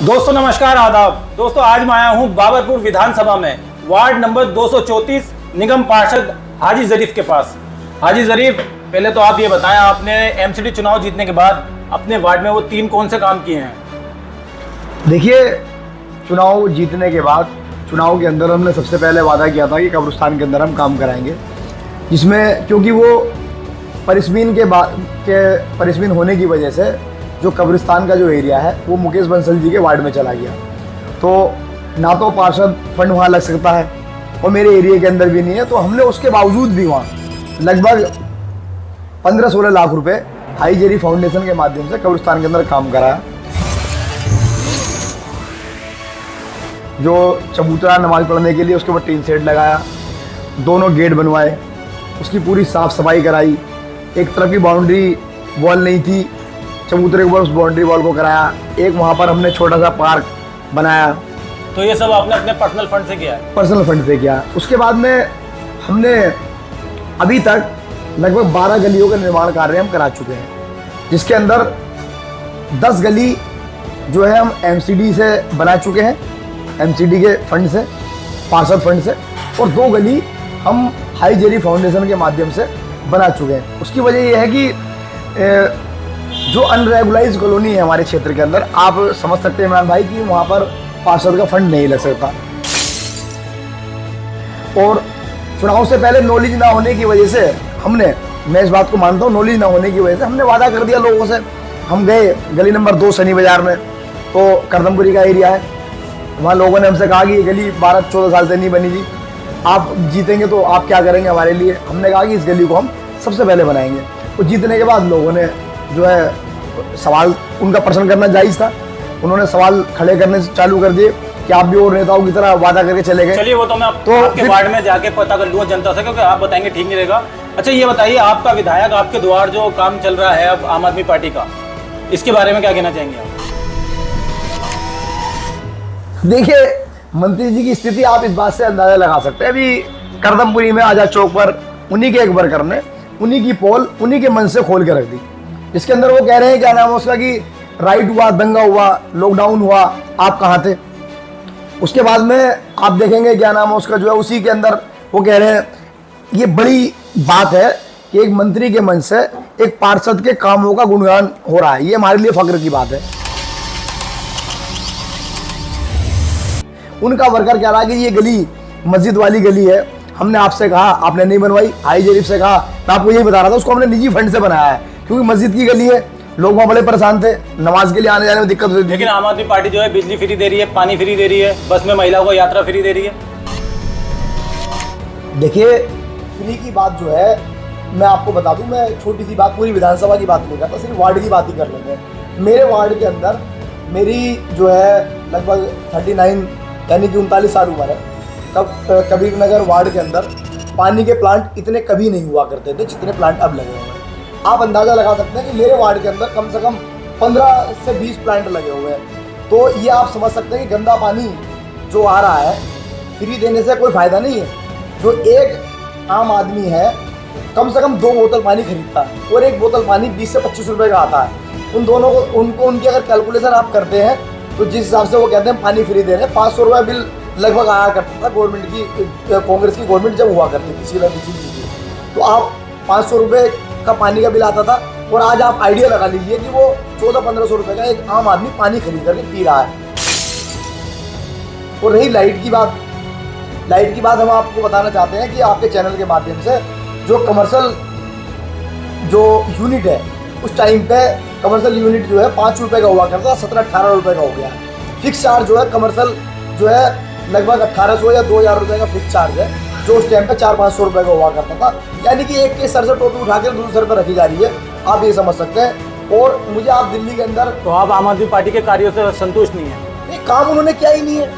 दोस्तों नमस्कार, आदाब। दोस्तों आज मैं आया हूँ बाबरपुर विधानसभा में वार्ड नंबर 234 निगम पार्षद हाजी जरीफ के पास। हाजी जरीफ, पहले तो आप ये बताएं, आपने एमसीडी चुनाव जीतने के बाद अपने वार्ड में वो 3 कौन से काम किए हैं? देखिए, चुनाव जीतने के बाद चुनाव के अंदर हमने सबसे पहले वादा किया था कि कब्रिस्तान के अंदर हम काम कराएंगे, जिसमें क्योंकि वो परिस्मीन होने की वजह से जो कब्रिस्तान का जो एरिया है वो मुकेश बंसल जी के वार्ड में चला गया, तो ना तो पार्षद फंड वहाँ लग सकता है और मेरे एरिया के अंदर भी नहीं है। तो हमने उसके बावजूद भी वहाँ लगभग 15-16 लाख रुपए हाई जेरी फाउंडेशन के माध्यम से कब्रिस्तान के अंदर काम कराया। जो चबूतरा नमाज पढ़ने के लिए उसके ऊपर टीन शेड लगाया, 2 गेट बनवाए, उसकी पूरी साफ़ सफाई कराई। एक तरफ की बाउंड्री वॉल नहीं थी, चबूतरे के ऊपर उस बाउंड्री वॉल को कराया। एक वहाँ पर हमने छोटा सा पार्क बनाया। तो ये सब आपने अपने पर्सनल फंड से किया है? पर्सनल फंड से किया। उसके बाद में हमने अभी तक लगभग 12 गलियों का निर्माण कार्य हम करा चुके हैं, जिसके अंदर 10 गली जो है हम एमसीडी से बना चुके हैं, एमसीडी के फंड से, पार्षद फंड से, और 2 गली हम हाई जेरी फाउंडेशन के माध्यम से बना चुके हैं। उसकी वजह यह है कि जो अनरेगुलाइज कॉलोनी है हमारे क्षेत्र के अंदर, आप समझ सकते हैं इमरान भाई कि वहाँ पर पार्षद का फंड नहीं लग सकता, और चुनाव से पहले नॉलेज ना होने की वजह से मैं इस बात को मानता हूँ, नॉलेज ना होने की वजह से हमने वादा कर दिया लोगों से। हम गए गली नंबर 2 शनि बाजार में, तो करदमपुरी का एरिया है, वहाँ लोगों ने हमसे कहा कि ये गली 12-14 साल से नहीं बनी थी, आप जीतेंगे तो आप क्या करेंगे हमारे लिए। हमने कहा कि इस गली को हम सबसे पहले बनाएंगे। तो जीतने के बाद लोगों ने जो है सवाल उनका प्रश्न करना जायज़ था, उन्होंने सवाल खड़े करने चालू कर दिए कि आप भी और नेताओं की तरह वादा करके चले गए। चलिए वो तो मैं आपके वार्ड में जाके पता कर लूँगा जनता से, क्योंकि आप बताएंगे ठीक नहीं रहेगा। अच्छा ये बताइए, आपका विधायक आपके द्वार जो काम चल रहा है अब आम आदमी पार्टी का, इसके बारे में क्या कहना चाहेंगे आप? देखिए, मंत्री जी की स्थिति आप इस बात से अंदाजा लगा सकते हैं। अभी करदमपुरी में आजाद चौक पर उन्हीं के एक वर्कर ने उन्हीं की पोल उन्हीं के मन से खोल के रख दी, जिसके अंदर वो कह रहे हैं, क्या नाम है उसका, कि राइट हुआ, दंगा हुआ, लॉकडाउन हुआ, आप कहाँ थे। उसके बाद में आप देखेंगे क्या नाम है उसका, जो है उसी के अंदर वो कह रहे हैं, ये बड़ी बात है कि एक मंत्री के मन से एक पार्षद के कामों का गुणगान हो रहा है, ये हमारे लिए फख्र की बात है। उनका वर्कर कह रहा है कि ये गली मस्जिद वाली गली है, हमने आपसे कहा, आपने नहीं बनवाई। हाई जेरीफ से कहा, मैं आपको यही बता रहा था, उसको हमने निजी फंड से बनाया है, क्योंकि मस्जिद की गली है, लोग वहाँ बड़े परेशान थे, नमाज के लिए आने जाने में दिक्कत होती थी। लेकिन आम आदमी पार्टी जो है बिजली फ्री दे रही है, पानी फ्री दे रही है, बस में महिलाओं को यात्रा फ्री दे रही है। देखिए, फ्री की बात जो है, मैं आपको बता दूं, मैं छोटी सी बात, पूरी विधानसभा की बात नहीं करता, सिर्फ वार्ड की बात ही कर लेंगे। मेरे वार्ड के अंदर मेरी जो है लगभग 39 यानी कि 39 साल उम्र है, तब कबीर नगर वार्ड के अंदर पानी के प्लांट इतने कभी नहीं हुआ करते थे जितने प्लांट अब लगे हुए हैं। आप अंदाज़ा लगा सकते हैं कि मेरे वार्ड के अंदर कम से कम 15 से 20 प्लांट लगे हुए हैं। तो ये आप समझ सकते हैं कि गंदा पानी जो आ रहा है, फ्री देने से कोई फ़ायदा नहीं है। जो एक आम आदमी है कम से कम 2 बोतल पानी खरीदता है, और एक बोतल पानी 20 से 25 रुपये का आता है। उन दोनों को उनकी अगर कैलकुलेशन आप करते हैं, तो जिस हिसाब से वो कहते हैं पानी फ्री दे रहे हैं, 500 रुपये बिल लगभग आया करता था गवर्नमेंट की, कांग्रेस की गवर्नमेंट जब हुआ करती थी सीधा किसी चीज़ की, तो आप 500 रुपये का पानी का बिल आता था, और आज आप आइडिया लगा लीजिए कि वो 1400-1500 रुपये का एक आम आदमी पानी खरीद करके पी रहा है। और रही लाइट की बात हम आपको बताना चाहते हैं कि आपके चैनल के माध्यम से जो कमर्शियल जो यूनिट है, उस टाइम पे कमर्शियल यूनिट जो है 5 रुपये का हुआ करता था, 17-18 रुपये का हो गया। फिक्स चार्ज जो है कमर्शियल जो है लगभग 1800 या 2000 रुपये का फिक्स चार्ज है, जो उस टाइम पे 400-500 रुपये का हुआ करता था। यानी कि एक के सर से टोपी उठा कर दूसरे सर पर रखी जा रही है, आप ये समझ सकते हैं। और मुझे आप दिल्ली के अंदर, तो आप आम आदमी पार्टी के कार्यों से संतुष्ट नहीं है? नहीं, काम उन्होंने किया ही नहीं है।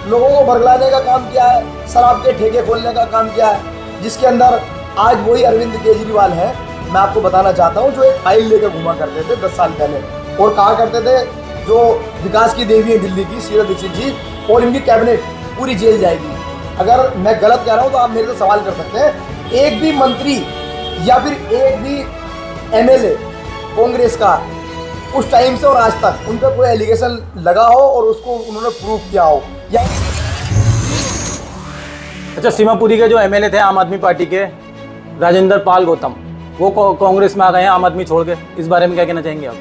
लोगों को भरगलाने का काम किया है, शराब के ठेके खोलने का काम किया है, जिसके अंदर आज वही अरविंद केजरीवाल है, मैं आपको बताना चाहता हूँ, जो एक फाइल लेकर घुमा करते थे 10 साल पहले, और कहा करते थे जो विकास की देवी है दिल्ली की शीला दीक्षित जी, और इनकी कैबिनेट पूरी जेल जाएगी। अगर मैं गलत कह रहा हूँ तो आप मेरे से सवाल कर सकते हैं। एक भी मंत्री या फिर एक भी एमएलए कांग्रेस का उस टाइम से और आज तक उन पर कोई एलिगेशन लगा हो और उसको उन्होंने प्रूव किया हो या अच्छा, सीमापुरी के जो एमएलए थे आम आदमी पार्टी के, राजेंद्र पाल गौतम, वो कांग्रेस में आ गए हैं आम आदमी छोड़ के, इस बारे में क्या कहना चाहेंगे आप?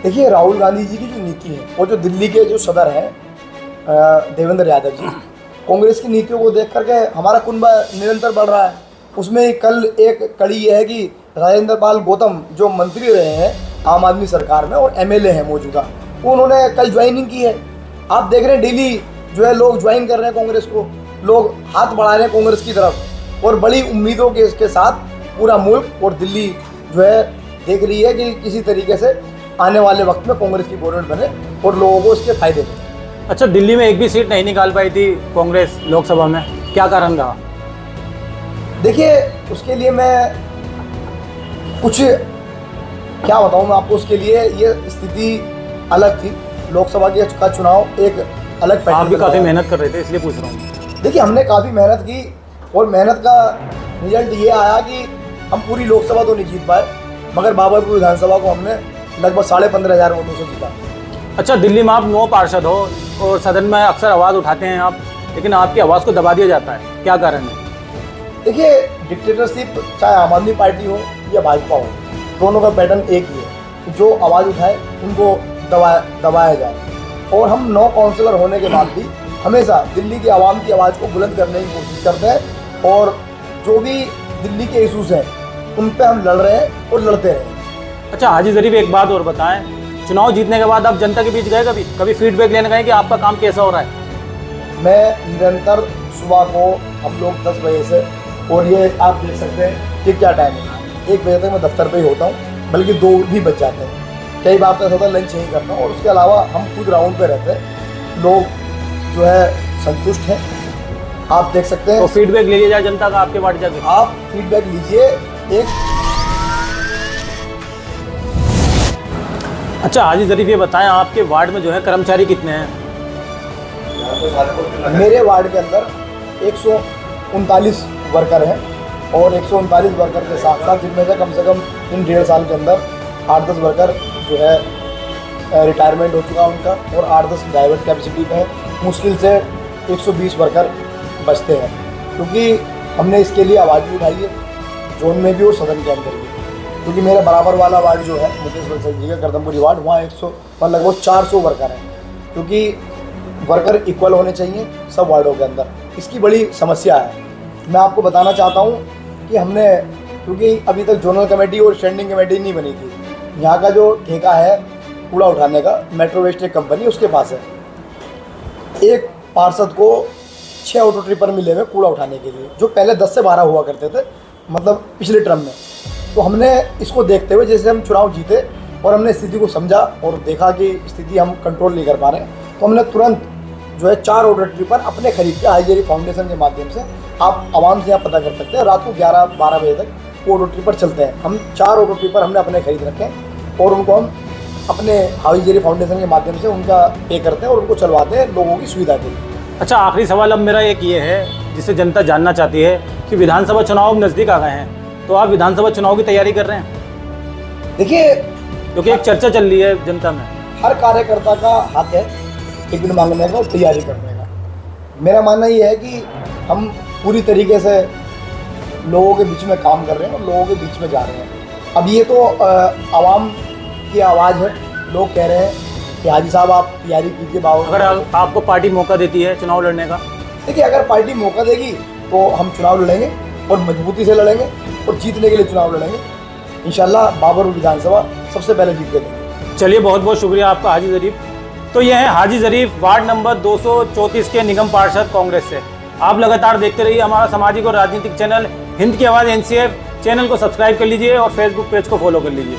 देखिए, राहुल गांधी जी की जो नीति है और जो दिल्ली के जो सदर हैं देवेंद्र यादव जी, कांग्रेस की नीतियों को देख करके हमारा कुनबा निरंतर बढ़ रहा है। उसमें कल एक कड़ी ये है कि राजेंद्र पाल गौतम जो मंत्री रहे हैं आम आदमी सरकार में और एमएलए हैं मौजूदा, उन्होंने कल ज्वाइनिंग की है। आप देख रहे हैं डेली जो है लोग ज्वाइन कर रहे हैं कांग्रेस को, लोग हाथ बढ़ा रहे हैं कांग्रेस की तरफ और बड़ी उम्मीदों के इसके साथ पूरा मुल्क और दिल्ली जो है देख रही है कि किसी तरीके से आने वाले वक्त में कांग्रेस की गवर्नमेंट बने और लोगों को इसके फायदे मिले। अच्छा, दिल्ली में एक भी सीट नहीं निकाल पाई थी कांग्रेस लोकसभा में, क्या कारण रहा? देखिए, उसके लिए मैं कुछ क्या बताऊं मैं आपको। उसके लिए ये स्थिति अलग थी, लोकसभा का चुनाव एक अलग पैटर्न। आप भी काफ़ी मेहनत कर रहे थे, इसलिए पूछ रहा हूँ। देखिए, हमने काफ़ी मेहनत की और मेहनत का रिजल्ट ये आया कि हम पूरी लोकसभा तो नहीं जीत पाए, मगर बाबरपुर विधानसभा को हमने लगभग 15,500 वोटों से जीता। अच्छा, दिल्ली में आप 9 पार्षद हो और सदन में अक्सर आवाज़ उठाते हैं आप, लेकिन आपकी आवाज़ को दबा दिया जाता है, क्या कारण है? देखिए, डिक्टेटरशिप चाहे आम आदमी पार्टी हो या भाजपा हो, दोनों का पैटर्न एक ही है कि जो आवाज़ उठाए उनको दबाया जाए। और हम 9 काउंसलर होने के बाद भी हमेशा दिल्ली की आवाम की आवाज़ को बुलंद करने की कोशिश करते हैं और जो भी दिल्ली के इशूज़ हैं उन पे हम लड़ रहे हैं और लड़ते रहे। अच्छा, हाजी ज़रीफ, एक बात और बताएं, चुनाव जीतने के बाद आप जनता के बीच गए कभी फीडबैक लेने गए कि आपका काम कैसा हो रहा है? मैं निरंतर सुबह को हम लोग 10 बजे से, और ये आप देख सकते हैं कि क्या टाइम है, 1 बजे तक मैं दफ्तर पे ही होता हूँ, बल्कि 2 भी बज जाते हैं। कई बार तो ऐसा होता है लंच यहीं करता हूँ और उसके अलावा हम खुद ग्राउंड पे रहते हैं। लोग जो है संतुष्ट हैं, आप देख सकते हैं। तो फीडबैक ले लिया जाए जनता का आपके वार्ड जाके? आप फीडबैक लीजिए एक। अच्छा, हाजी ज़रीफ, ये बताएं, आपके वार्ड में जो है कर्मचारी कितने हैं? मेरे वार्ड के अंदर 139 वर्कर हैं और 139 वर्कर के साथ साथ जिनमें से कम इन 1.5 साल के अंदर 8-10 वर्कर जो है रिटायरमेंट हो चुका उनका और 8-10 डाइवर्ट कैपेसिटी पे है। मुश्किल से 120 वर्कर बचते हैं, क्योंकि हमने इसके लिए आवाज़ भी उठाई है जोन में भी और सदन के अंदर भी। क्योंकि मेरा बराबर वाला वार्ड जो है मुकेश बंसल जी का करदमपुरी वार्ड, वहाँ 100 लगभग 400 वर्कर हैं, क्योंकि वर्कर इक्वल होने चाहिए सब वार्डों के अंदर। इसकी बड़ी समस्या है। मैं आपको बताना चाहता हूँ कि हमने, क्योंकि अभी तक जोनल कमेटी और स्टैंडिंग कमेटी नहीं बनी थी, यहाँ का जो ठेका है कूड़ा उठाने का मेट्रो वेस्ट एक कंपनी उसके पास है। एक पार्षद को 6 ऑटो ट्रिपर मिले हुए कूड़ा उठाने के लिए, जो पहले 10 से 12 हुआ करते थे, मतलब पिछले टर्म में। तो हमने इसको देखते हुए, जैसे हम चुनाव जीते और हमने स्थिति को समझा और देखा कि स्थिति हम कंट्रोल नहीं कर पा रहे, तो हमने तुरंत जो है 4 ऑटो ट्रिपर अपने खरीद के हाजी ज़रीफ फाउंडेशन के माध्यम से, आप आवाम से आप पता कर सकते हैं, रात को 11-12 बजे तक वो ऑटो ट्रिपर चलते हैं। हम 4 ऑटो ट्रिपर हमने अपने खरीद रखे हैं और उनको हम अपने हाजी ज़रीफ फाउंडेशन के माध्यम से उनका पे करते हैं और उनको चलवाते हैं लोगों की सुविधा के लिए। अच्छा, आखिरी सवाल अब मेरा एक ये है जिसे जनता जानना चाहती है कि विधानसभा चुनाव नज़दीक आ गए हैं, तो आप विधानसभा चुनाव की तैयारी कर रहे हैं? देखिए, क्योंकि एक चर्चा चल रही है जनता में। हर कार्यकर्ता का हक है टिकट मांगने का और तैयारी करने का। मेरा मानना ये है कि हम पूरी तरीके से लोगों के बीच में काम कर रहे हैं और लोगों के बीच में जा रहे हैं। अब ये तो आवाम की आवाज़ है, लोग कह रहे हैं कि हाजी साहब आप तैयारी कीजिए। अगर आपको पार्टी मौका देती है चुनाव लड़ने का? देखिए, अगर पार्टी मौका देगी तो हम चुनाव लड़ेंगे और मजबूती से लड़ेंगे और जीतने के लिए चुनाव लड़ेंगे। इंशाल्लाह बाबरपुर विधानसभा सबसे पहले जीत के देंगे। चलिए, बहुत बहुत शुक्रिया आपका हाजी ज़रीफ। तो यह है हाजी ज़रीफ, वार्ड नंबर 234 के निगम पार्षद कांग्रेस से। आप लगातार देखते रहिए हमारा सामाजिक और राजनीतिक चैनल हिंद की आवाज़ NCF। चैनल को सब्सक्राइब कर लीजिए और फेसबुक पेज को फॉलो कर लीजिए।